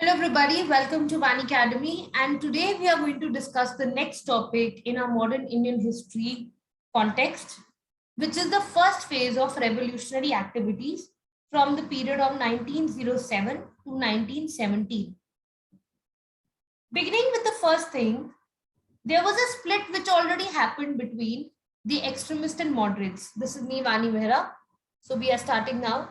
Hello everybody, welcome to One Academy, and today we are going to discuss the next topic in our modern Indian history context, which is the first phase of revolutionary activities from the period of 1907 to 1917. Beginning with the first thing, there was a split which already happened between the extremists and moderates. This is me, Vani Mehra. So we are starting now.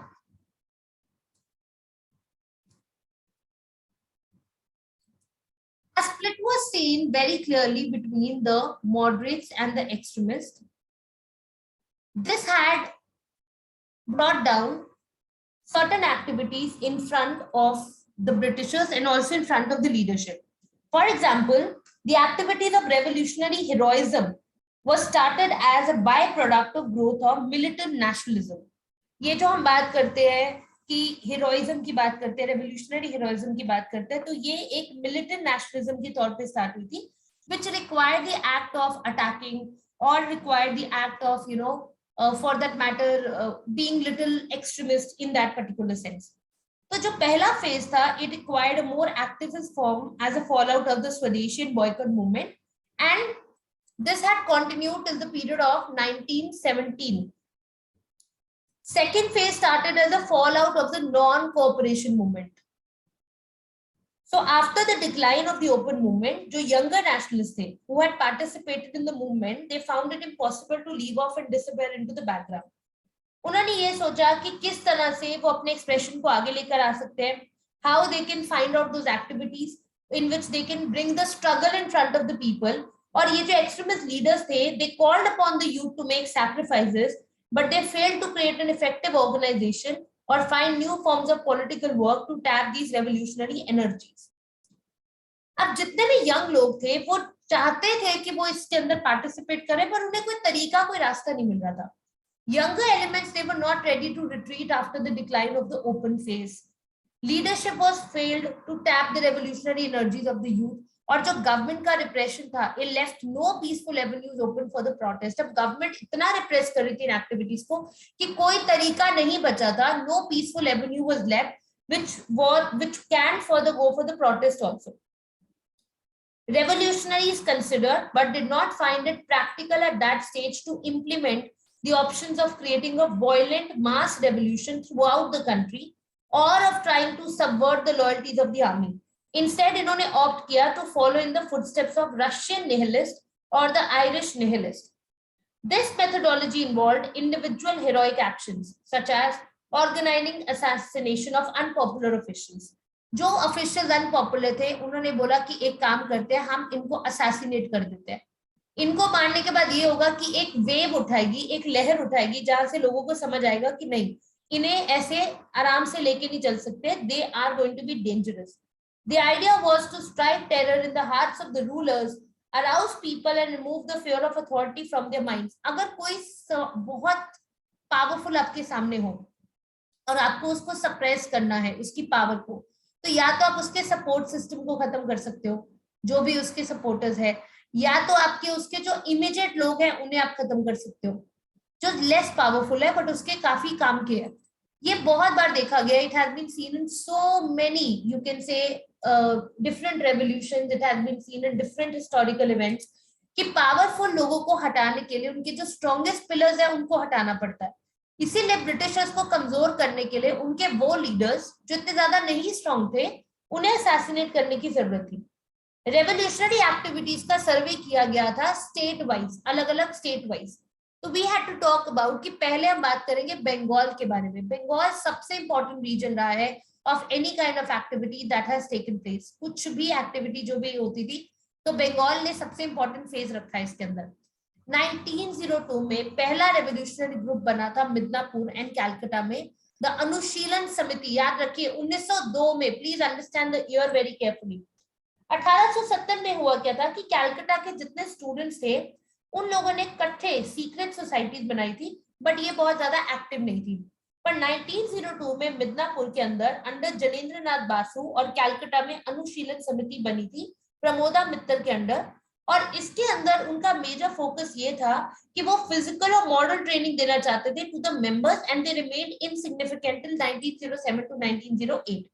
A split was seen very clearly between the moderates and the extremists. This had brought down certain activities in front of the Britishers and also in front of the leadership. For example, the activities of revolutionary heroism was started as a byproduct of growth of militant nationalism. ये जो हम बात करते हैं कि heroism की बात करते हैं, रेवोल्यूशनरी हीरोइज्म की बात करते हैं, तो ये एक मिलिटेंट नेशनलिज्म के तौर पे स्टार्ट हुई थी, which required the act of attacking or required the act of for that matter being little extremist in that particular sense. तो जो पहला फेज था, it required a more activist form as a fallout of the Swadeshi and boycott movement, and this had continued till the period of 1917. Second phase started as a fallout of the non-cooperation movement. So after the decline of the open movement, जो younger nationalists थे, who had participated in the movement, they found it impossible to leave off and disappear into the background. उन्होंने ये सोचा कि किस तरह से वो अपने एक्सप्रेशन को आगे लेकर आ सकते हैं, how they can find out those activities in which they can bring the struggle in front of the people. और ये जो extremist leaders थे, they called upon the youth to make sacrifices, but they failed to create an effective organization or find new forms of political work to tap these revolutionary energies. अब जितने भी young लोग थे वो चाहते थे कि वो इसके अंदर पार्टिसिपेट करें, पर उन्हें कोई तरीका, कोई रास्ता नहीं मिल रहा था. Younger elements, they were not ready to retreat after the decline of the open phase. Leadership was failed to tap the revolutionary energies of the youth. और जो गवर्नमेंट का रिप्रेशन था, it left no peaceful avenues open for the protest. अब government इतना repress कर रही थी इन activities को कि कोई तरीका नहीं बचा था. No peaceful avenue was left, which can further go for the protest also. Revolutionaries considered, but did not find it practical at that stage to implement the options of creating a violent mass revolution throughout the country or of trying to subvert the loyalties of the army. Instead, इन्होंने opt किया to follow in the footsteps of Russian nihilist or the Irish nihilist. This methodology involved individual heroic actions such as organizing assassination of unpopular officials. जो officials unpopular थे, उन्होंने बोला कि एक काम करते हैं, हम इनको assassinate कर देते हैं. इनको मारने के बाद ये होगा कि एक वेव उठाएगी, एक लहर उठाएगी, जहां से लोगों को समझ आएगा कि नहीं, इन्हें ऐसे आराम से लेके नहीं चल सकते. They are going to be dangerous. The idea was to strike terror in the hearts of the rulers, arouse people and remove the fear of authority from their minds. अगर कोई बहुत पावरफुल आपके सामने हो और आपको उसको सप्रेस करना है, उसकी पावर को, तो या तो आप उसके सपोर्ट सिस्टम को खत्म कर सकते हो, जो भी उसके सपोर्टर्स है, या तो आपके उसके जो इमीडिएट लोग हैं उन्हें आप खत्म कर सकते हो, जो लेस पावरफुल है बट उसके काफी काम के है. ये बहुत बार देखा गया. It has been seen in so many, you can say different revolutions, it has been seen in different historical events कि पावरफुल लोगों को हटाने के लिए उनके जो स्ट्रॉन्गेस्ट पिलर्स है उनको हटाना पड़ता है. इसीलिए ब्रिटिशर्स को कमजोर करने के लिए उनके वो लीडर्स जो इतने ज्यादा नहीं स्ट्रॉन्ग थे, उन्हें असैसिनेट करने की जरूरत थी. रेवोल्यूशनरी एक्टिविटीज का सर्वे किया गया था स्टेट वाइज, अलग अलग स्टेट वाइज. तो we had to talk about कि पहले हम बात करेंगे बंगाल के बारे में. बंगाल सबसे इंपॉर्टेंट रीजन रहा है of any kind of activity that has taken place. कुछ भी एक्टिविटी जो भी होती थी, तो बंगाल ने सबसे इंपॉर्टेंट फेज रखा है इसके अंदर. 1902 में पहला रेवोल्यूशनरी ग्रुप बना था मिदनापुर एंड कैलकाटा में, द अनुशीलन समिति. याद रखिए 1902 में, please understand the year very carefully. 1870 में हुआ क्या था कि कैलकाटा के जितने स्टूडेंट्स थे उन लोगों ने इकट्ठे सीक्रेट सोसाइटीज बनाई थी, बट ये बहुत ज्यादा एक्टिव नहीं थी. पर 1902 में मिदनापुर के अंदर अंडर जनेंद्र नाथ बासु और कैलकाटा में अनुशीलन समिति बनी थी प्रमोदा मित्तर के अंडर. और इसके अंदर उनका मेजर फोकस ये था कि वो फिजिकल और मॉरल ट्रेनिंग देना चाहते थे to the members, and they remained insignificant till 1907 to 1908.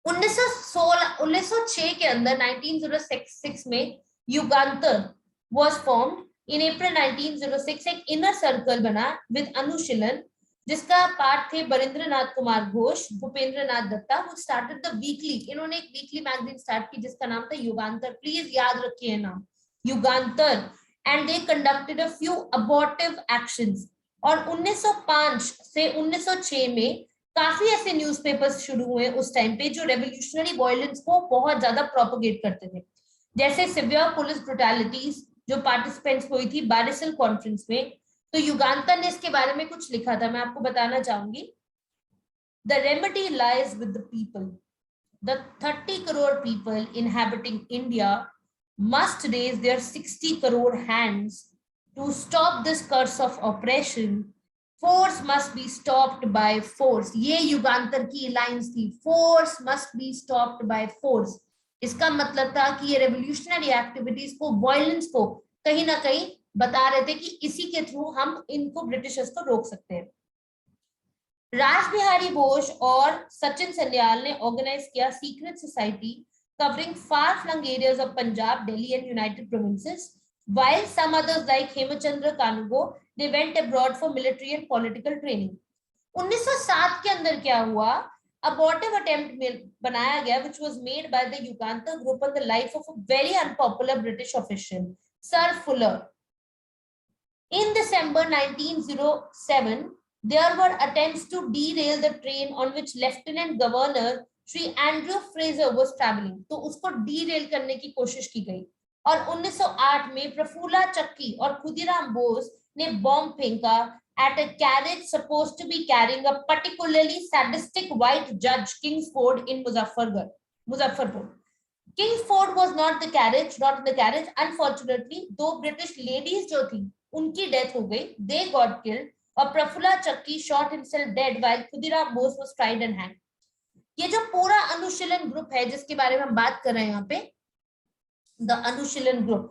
1906 के अंदर 1906 में युगांतर वॉज फॉर्म्ड। इन अप्रैल 1906 एक इनर सर्कल बना विद अनुशीलन, जिसका पार्ट थे बरिंद्र नाथ कुमार घोष, भूपेंद्र नाथ दत्ता, वो स्टार्टेड द वीकली। इन्होंने एक वीकली मैगजीन स्टार्ट की जिसका नाम था युगांतर, प्लीज याद रखिए नाम, Yugantar. And they conducted a few abortive actions. और 1905 से 1906 में काफी ऐसे न्यूज़पेपर्स शुरू हुए उस टाइम पे जो रेवोल्यूशनरी वायलेंस को बहुत ज्यादा प्रोपोगेट करते थे, जैसे सिवियर पुलिस ब्रुटैलिटीज जो पार्टिसिपेंट्स हुई थी बारिसल कॉन्फ्रेंस में। तो युगांतर ने इसके बारे में कुछ लिखा था, मैं आपको बताना चाहूंगी। The remedy lies with the people, the 30 crore people inhabiting India must raise their 60 crore hands to stop this curse of oppression. Force must be stopped by force. ये युगांतर की लाइंस थी, force must be stopped by force. इसका मतलब था कि ये revolutionary activities को, violence को कहीं ना कहीं बता रहे थे कि इसी के थ्रू हम इनको, ब्रिटिशर्स को रोक सकते हैं। राज बिहारी बोस और सचिन सन्याल ने ऑर्गेनाइज किया secret society covering far-flung areas of Punjab, Delhi and United Provinces, while some others like Hemachandra Kanugo, they went abroad for military and political training. 1907 के अंदर क्या हुआ, abortive attempt बनाया गया which was made by the Yugantar group on the life of a very unpopular British official, Sir Fuller. In December 1907, there were attempts to derail the train on which Lieutenant Governor Shri Andrew Fraser was traveling, तो उसको derail करने की कोशिश की गई। और 1908 में प्रफुल्ला चक्की और खुदीराम बोस ने बॉम्ब फेंका at a carriage supposed to be carrying a particularly sadistic white judge Kingsford in Muzaffarpur. Kingsford was not in the carriage. Unfortunately, दो ब्रिटिश लेडीज जो थी उनकी डेथ हो गई, they got killed, और प्रफुल्ला चक्की shot himself dead while Khudiram Bose was tried and hanged. ये जो पूरा अनुशीलन ग्रुप है जिसके बारे में हम बात कर रहे हैं यहाँ पे, द अनुशीलन ग्रुप,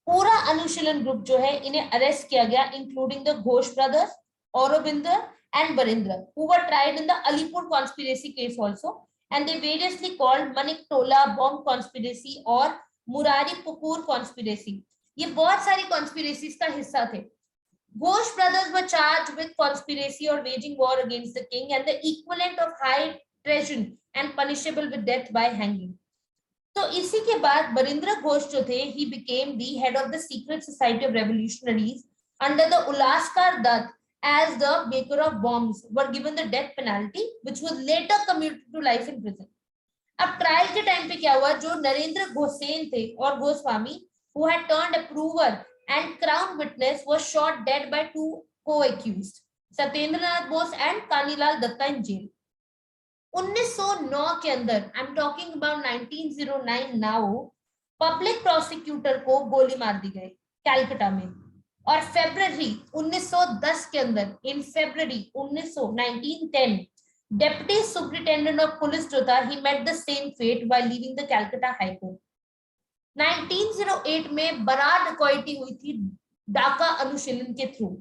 पूरा अनुशीलन ग्रुप जो है इन्हें अरेस्ट किया गया, including the Ghosh brothers, Aurobindo and Barindra, who were tried in the Alipore conspiracy case also, and they variously called Maniktola bomb conspiracy और मुरारी पुकूर कॉन्स्पिरेसी। ये बहुत सारी कॉन्स्पिरेसीज का हिस्सा थे। Ghosh brothers were charged with conspiracy और waging war against the king and the equivalent of high treason and punishable with death by hanging. तो इसी के बाद बरिंद्र घोष जो थे, he became the head of the secret society of revolutionaries under the Ulaskar Dutt as the maker of bombs, were given the death penalty which was later commuted to life in prison. अब trial के time पे क्या हुआ, जो Narendra Gaussian थे और Goswami who had turned approver and crown witness was shot dead by two co-accused, Satyendra Nath Bose and कानीलाल Dutta in jail. 1909 के अंदर, I am talking about 1909 now, public prosecutor को गोली मार दी गई कैलकाटा में। और फरवरी 1910 के अंदर, in February 1910, deputy superintendent of police जो था, he met the same fate while leaving the Calcutta high court. 1908 में बरार डकैती हुई थी डाका अनुशीलन के थ्रू।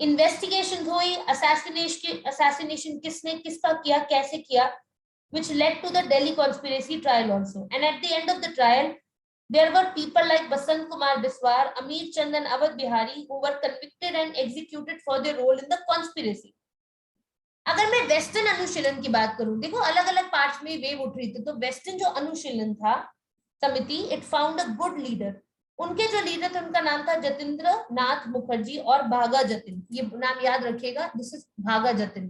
इन्वेस्टिगेशन हुई, assassination किसने किसका किया, कैसे किया, which led to the Delhi conspiracy trial also. And at the end of the trial, there were people like Basant Kumar Biswar, Amir Chand and Awadh Bihari who were convicted and executed for their role in the conspiracy. अगर मैं western अनुशीलन की बात करूं, देखो अलग अलग parts में wave उठ रही थी, तो वेस्टर्न जो अनुशीलन था समिति, it found a good leader. उनके जो लीडर थे उनका नाम था जतिंद्र नाथ मुखर्जी और भागा जतिन, ये नाम याद रखिएगा, दिस इज भागा जतिन,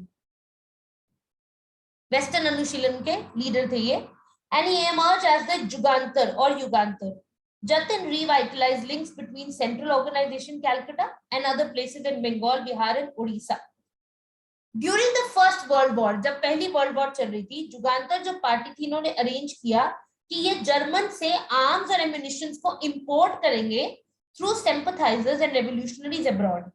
वेस्टर्न अनुशीलन के लीडर थे ये। And he emerge as the Jugantar और Yugantar. Jatin revitalised links between central organisation Calcutta and other places in Bengal, Bihar and Orissa. During the first world war, जब पहली वर्ल्ड वॉर चल रही थी, जुगांतर जो पार्टी थी इन्होंने अरेंज किया कि ये जर्मन से आर्म्स और एम्युनिशंस को इंपोर्ट करेंगे थ्रू सिंपैथाइजर्स एंड रेवोल्यूशनरीज अब्रॉड।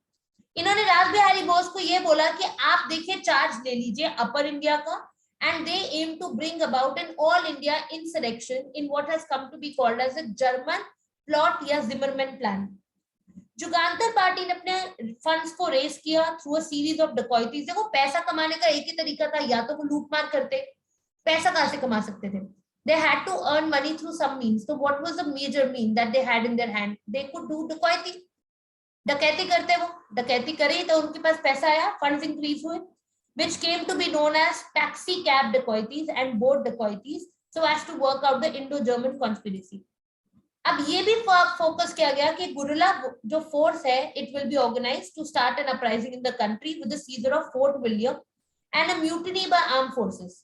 इन्होंने राज बिहारी बोस को ये बोला कि आप देखिए चार्ज ले लीजिए अपर इंडिया का, and they aim to bring about an all India insurrection in what has come to be called as a German plot या जिमरमैन प्लान। जुगांतर पार्टी ने अपने फंड्स को रेस किया through a series of dacoities. देखो पैसा कमाने का एक ही तरीका था, या तो वो लूटमार करते पैसा कहां से कमा सकते थे? They had to earn money through some means. So what was the major mean that they had in their hand? They could do dacoity. डकैती करते, वो डकैती करी तो उनके पास पैसा आया, फंड्स इंक्रीज हुए, which came to be known as taxi cab dacoities and boat dacoities, so as to work out the Indo-German conspiracy. अब ये भी फोकस किया गया कि गुरिल्ला जो फोर्स है, it will be organised to start an uprising in the country with the seizure of Fort William and a mutiny by armed forces.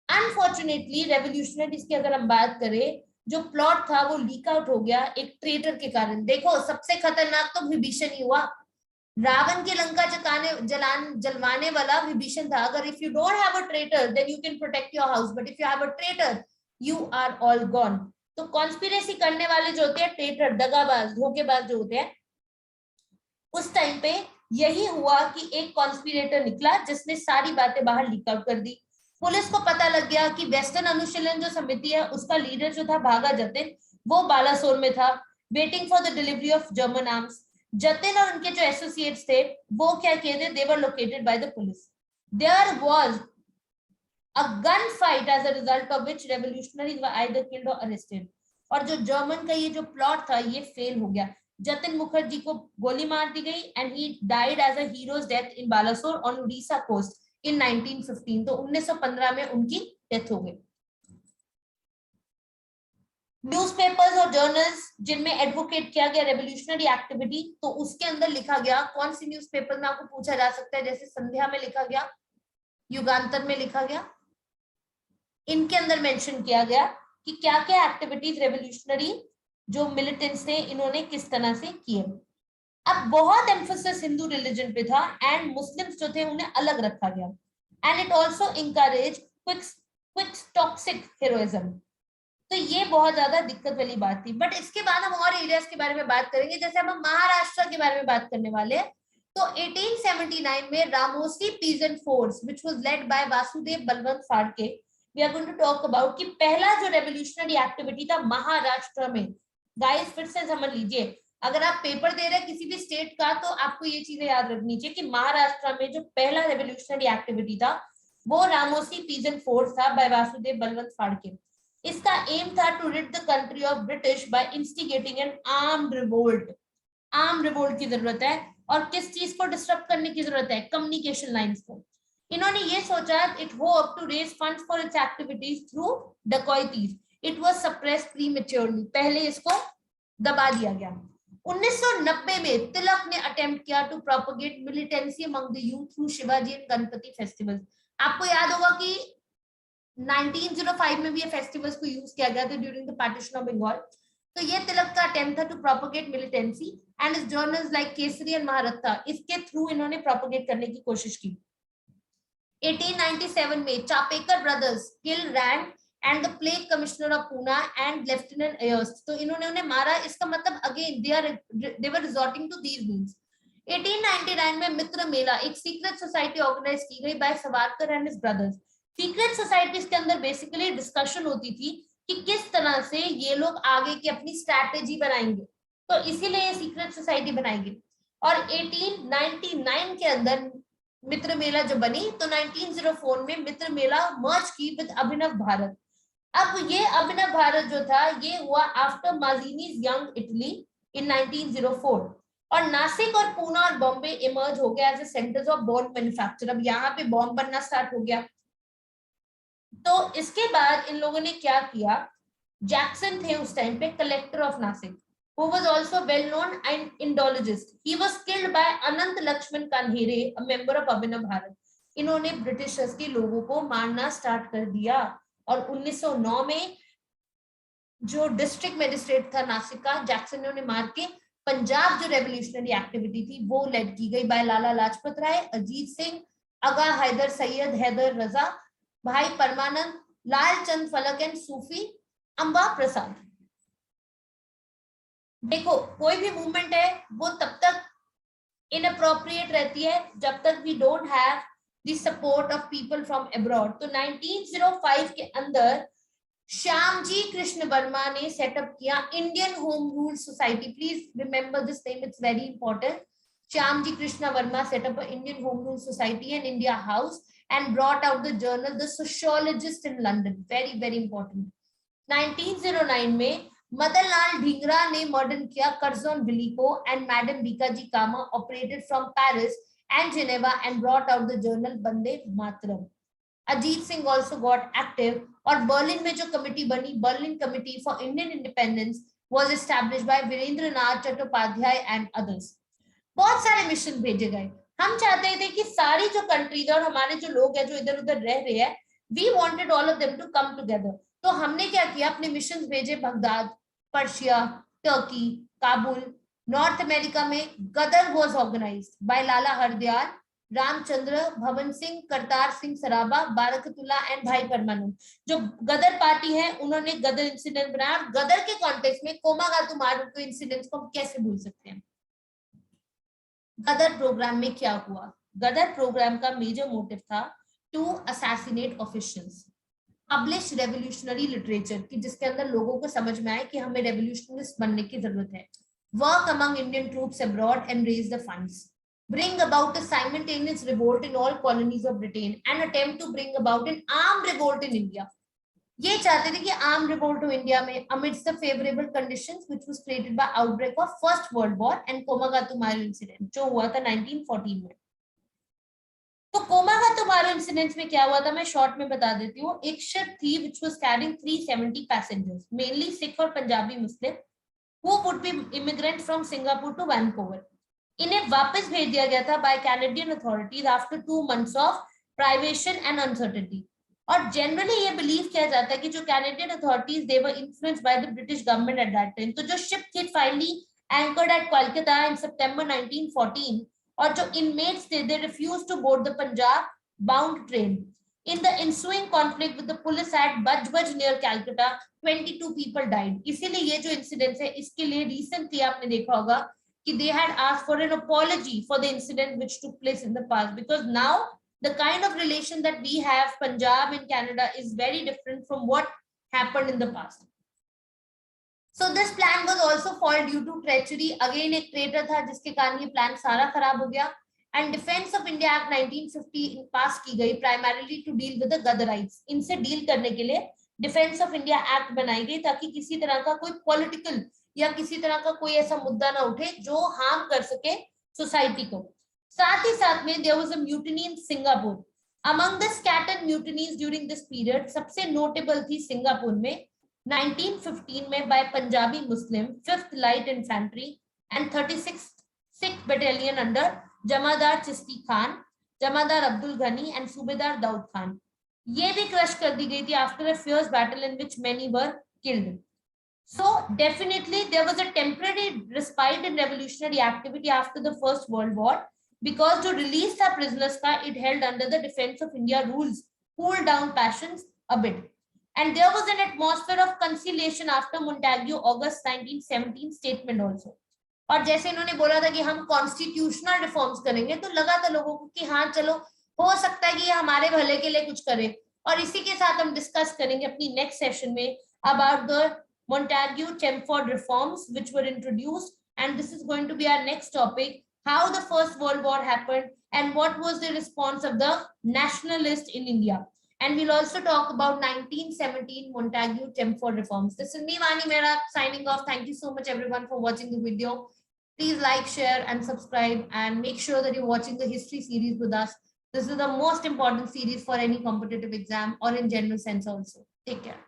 Unfortunately revolutionaries की अगर हम बात करें, जो प्लॉट था वो लीक आउट हो गया एक ट्रेटर के कारण. देखो सबसे खतरनाक तो विभीषण ही हुआ. रावण की लंका जलवाने वाला विभीषण था. अगर if you don't have a traitor then you can protect your house, but if you have a traitor you are all gone. तो कॉन्स्पिरेसी करने वाले जो होते हैं ट्रेटर, दगाबाज, धोखेबाज जो होते हैं, उस टाइम पे यही हुआ कि एक कॉन्स्पिरेटर निकला जिसने सारी बातें बाहर लीक आउट कर दी. पुलिस को पता लग गया कि वेस्टर्न अनुशीलन जो समिति है उसका लीडर जो था भागा जतिन, वो बालासोर में था waiting for the delivery of German arms. Jatin और उनके जो एसोसिएट्स थे वो क्या किए थे, they were located by the police. There was a gunfight as a result of which revolutionaries were either killed or arrested. और जो जर्मन का ये जो प्लॉट था ये फेल हो गया. जतिन मुखर्जी को गोली मार दी गई and he died as a hero's death in Balasore on Orissa coast in 1915. तो 1915 में उनकी डेथ हो गई. न्यूज़पेपर्स और जर्नल्स जिनमें एडवोकेट किया गया रेवोल्यूशनरी एक्टिविटी, तो उसके अंदर लिखा गया, कौन सी न्यूज़पेपर में आपको पूछा जा सकता है, जैसे संध्या में लिखा गया, युगांतर में लिखा गया, इनके अंदर मेंशन किया गया कि क्या क्या एक्टिविटीज रेवोल्यूशनरी जो मिलिटेंट्स थे इन्होंने किस तरह से किए. अब बहुत एम्फोसिस हिंदू रिलीजन पे था एंड मुस्लिम्स जो थे उन्हें अलग रखा गया and it also encourage quick toxic heroism. तो ये बहुत ज्यादा दिक्कत वाली बात थी. बट इसके बाद हम और एरियाज के बारे में बात करेंगे. जैसे अब हम महाराष्ट्र के बारे में बात करने वाले हैं, तो 1879 में Ramoshi peasant force which was led by Vasudev Balwant Phadke, we are going to talk about कि पहला जो रेवोल्यूशनरी एक्टिविटी था महाराष्ट्र में. गाइस फिर से समझ लीजिए, अगर आप पेपर दे रहे हैं किसी भी स्टेट का तो आपको ये चीजें याद रखनी चाहिए कि महाराष्ट्र में जो पहला रेवोल्यूशनरी एक्टिविटी था वो रामोसी पीजेंट फोर्स था बाय वासुदेव बलवंत फाड़के. इसका एम था to rid the country of British by instigating an armed revolt. Armed revolt की जरूरत है और किस चीज को डिस्टर्ब करने की जरूरत है, कम्युनिकेशन लाइंस को. इन्होंने ये सोचा it hope to raise funds for its activities through dacoities. It was suppressed prematurely, पहले इसको दबा दिया गया. 1990 में तिलक ने अटेम्प्ट किया to propagate militancy among the youth through Shivaji and Ganapati festivals. आपको याद होगा कि 1905 में भी ये फेस्टिवल्स को यूज किया गया था during the partition of Bengal. तो ये तिलक का अटेम्प्ट था टू प्रोपेगेट मिलिटेंसी एंड इस journals like Kesari and Mahratta इसके थ्रू इन्होंने प्रोपेगेट करने की कोशिश की. 1897 में Chapekar brothers kill Rand and the plague commissioner of Poona and lieutenant Ayerst. तो इन्होंने उन्हें मारा. इसका मतलब again they were resorting to these means. 1899 में मित्र मेला, एक सीक्रेट सोसाइटी ऑर्गेनाइज की गई by Savarkar and his brothers. Secret societies के अंदर बेसिकली डिस्कशन होती थी कि किस तरह से ये लोग आगे की अपनी स्ट्रैटेजी बनाएंगे, तो इसीलिए ये सीक्रेट सोसाइटी बनाएंगे. और 1899 के अंदर मित्र मेला जो बनी, तो 1904 में मित्र मेला मर्ज की विद अभिनव भारत. अब ये अभिनव भारत जो था ये हुआ आफ्टर माजिनीज यंग इटली इन 1904. और नासिक और पूना और बॉम्बे इमर्ज हो गया as a centres of bomb manufacture. अब यहाँ पे बॉम्ब बनना स्टार्ट हो गया. तो इसके बाद इन लोगों ने क्या किया, जैक्सन थे उस टाइम पे collector of Nashik, who was also well known and Indologist. He was killed by Anant Laxman Kanhere, a member of Abhinav Bharat. इन्होंने ब्रिटिशर्स के लोगों को मारना स्टार्ट कर दिया. और 1909 में जो डिस्ट्रिक्ट मजिस्ट्रेट था नासिक का, जैक्सन ने उन्हें मार के पंजाब जो रेवोल्यूशनरी एक्टिविटी थी वो लेड की गई बाय लाला लाजपत राय, अजीत सिंह, अगा हैदर, सैयद हैदर रजा, भाई परमानंद, लाल चंद फलक एंड सूफी अंबा प्रसाद. देखो कोई भी मूवमेंट है वो तब तक इनअप्रोप्रिएट रहती है जब तक we don't have the support of people from abroad. तो 1905 के अंदर श्यामजी कृष्ण वर्मा ने सेटअप किया Indian home rule society. Please remember this name, it's very important. Shyamji Krishna Verma set up an Indian Home Rule Society and India House and brought out the journal The Sociologist in London. Very, very important. 1909 में मदनलाल ढींगरा ने modern किया Curzon Wyllie को and madam Bhikaji Cama operated from Paris and Geneva and brought out the journal Bande Mataram. Ajit Singh also got active और Berlin में जो committee बनी, Berlin committee for Indian independence was established by Virendranath Chattopadhyay and others. बहुत सारे mission भेजे गए. हम चाहते थे कि सारी जो कंट्रीज और हमारे जो लोग हैं जो इधर उधर रह रहे हैं, we wanted all of them to come together. तो हमने क्या किया, अपने मिशन भेजे Baghdad, Persia, Turkey, Kabul. North America में गदर वाज ऑर्गेनाइज्ड बाय लाला हरदयाल, रामचंद्र, भवन सिंह, करतार सिंह सराबा, बारकतुल्ला एंड भाई परमानंद. जो गदर पार्टी है उन्होंने गदर इंसिडेंट बनाया. और गदर के कॉन्टेक्स्ट में कोमागातु मारुतु इंसिडेंट्स को हम कैसे भूल सकते हैं. गदर प्रोग्राम में क्या हुआ? गदर प्रोग्राम का मेजर मोटिव था to assassinate officials. Publish revolutionary literature कि जिसके अंदर लोगों को समझ में आए कि हमें रेवोल्यूशनरिस्ट बनने की जरूरत है. Work among Indian troops abroad and raise the funds. Bring about a simultaneous revolt in all colonies of Britain and attempt to bring about an armed revolt in India. ये चाहते थे कि armed revolt हो India में amidst the favorable conditions which was created by outbreak of First World War and कोमागातु मारू incident जो हुआ था 1914 में. तो कोमागातु मारू इंसिडेंट में क्या हुआ था मैं शॉर्ट में बता देती हूँ. एक शिप थी which was carrying 370 passengers, mainly Sikh और पंजाबी मुस्लिम, who would be immigrant from Singapore to Vancouver. इन्हें वापस भेज दिया गया था by Canadian authorities after 2 months of privation and uncertainty. और generally ये believe किया जाता है कि जो Canadian authorities they were influenced by the British government at that time. तो जो ship थी finally anchored at Kolkata in September 1914 और जो inmates थे they refused to board the Punjab bound train. In the ensuing conflict with the police at Bajbaj near Calcutta, 22 people died. इसीलिए ये जो incidents है इसके लिए recently आपने देखा होगा कि they had asked for an apology for the incident which took place in the past, because now the kind of relation that we have Punjab in Canada is very different from what happened in the past. So this plan was also foiled due to treachery. Again एक traitor था जिसके कारण ये plan सारा खराब हो गया. And Defense of India Act 1950 पास की गई primarily to deal with the Gadarites. इनसे डील करने के लिए Defense of India Act बनाई गई ताकि किसी तरह का कोई पॉलिटिकल या किसी तरह का कोई ऐसा मुद्दा ना उठे जो हार्म कर सके सोसाइटी को. साथ ही साथ में there was a mutiny in Singapore. Among the scattered mutinies during this period, सबसे notable थी सिंगापुर में 1915 में by Punjabi Muslim 5th Light Infantry and 36th Sikh Battalion under Jamadar Chishti Khan, Jamadar Abdul Ghani and सूबेदार दाऊद खान. ये भी क्रश कर दी गई थी after a fierce battle in which many were killed. So definitely there was a temporary respite in revolutionary activity after the First World War because to release the prisoners का it held under the Defense of India rules cooled down passions a bit. And there was an atmosphere of conciliation after Montague August 1917 statement also. और जैसे इन्होंने बोला था कि हम constitutional reforms करेंगे तो लगा था लोगों को कि हाँ चलो हो सकता है कि ये हमारे भले के लिए कुछ करे. और इसी के साथ हम डिस्कस करेंगे अपनी नेक्स्ट सेशन में about the Montagu-Chelmsford reforms which were introduced, and this is going to be our next topic, how the First World War happened and what was the response of the nationalists in India. And we'll also talk about 1917 Montagu-Chelmsford reforms. This is me, Vani Mehra, signing off. Thank you so much everyone for watching the video. Please like, share and subscribe and make sure that you're watching the history series with us. This is the most important series for any competitive exam or in general sense also. Take care.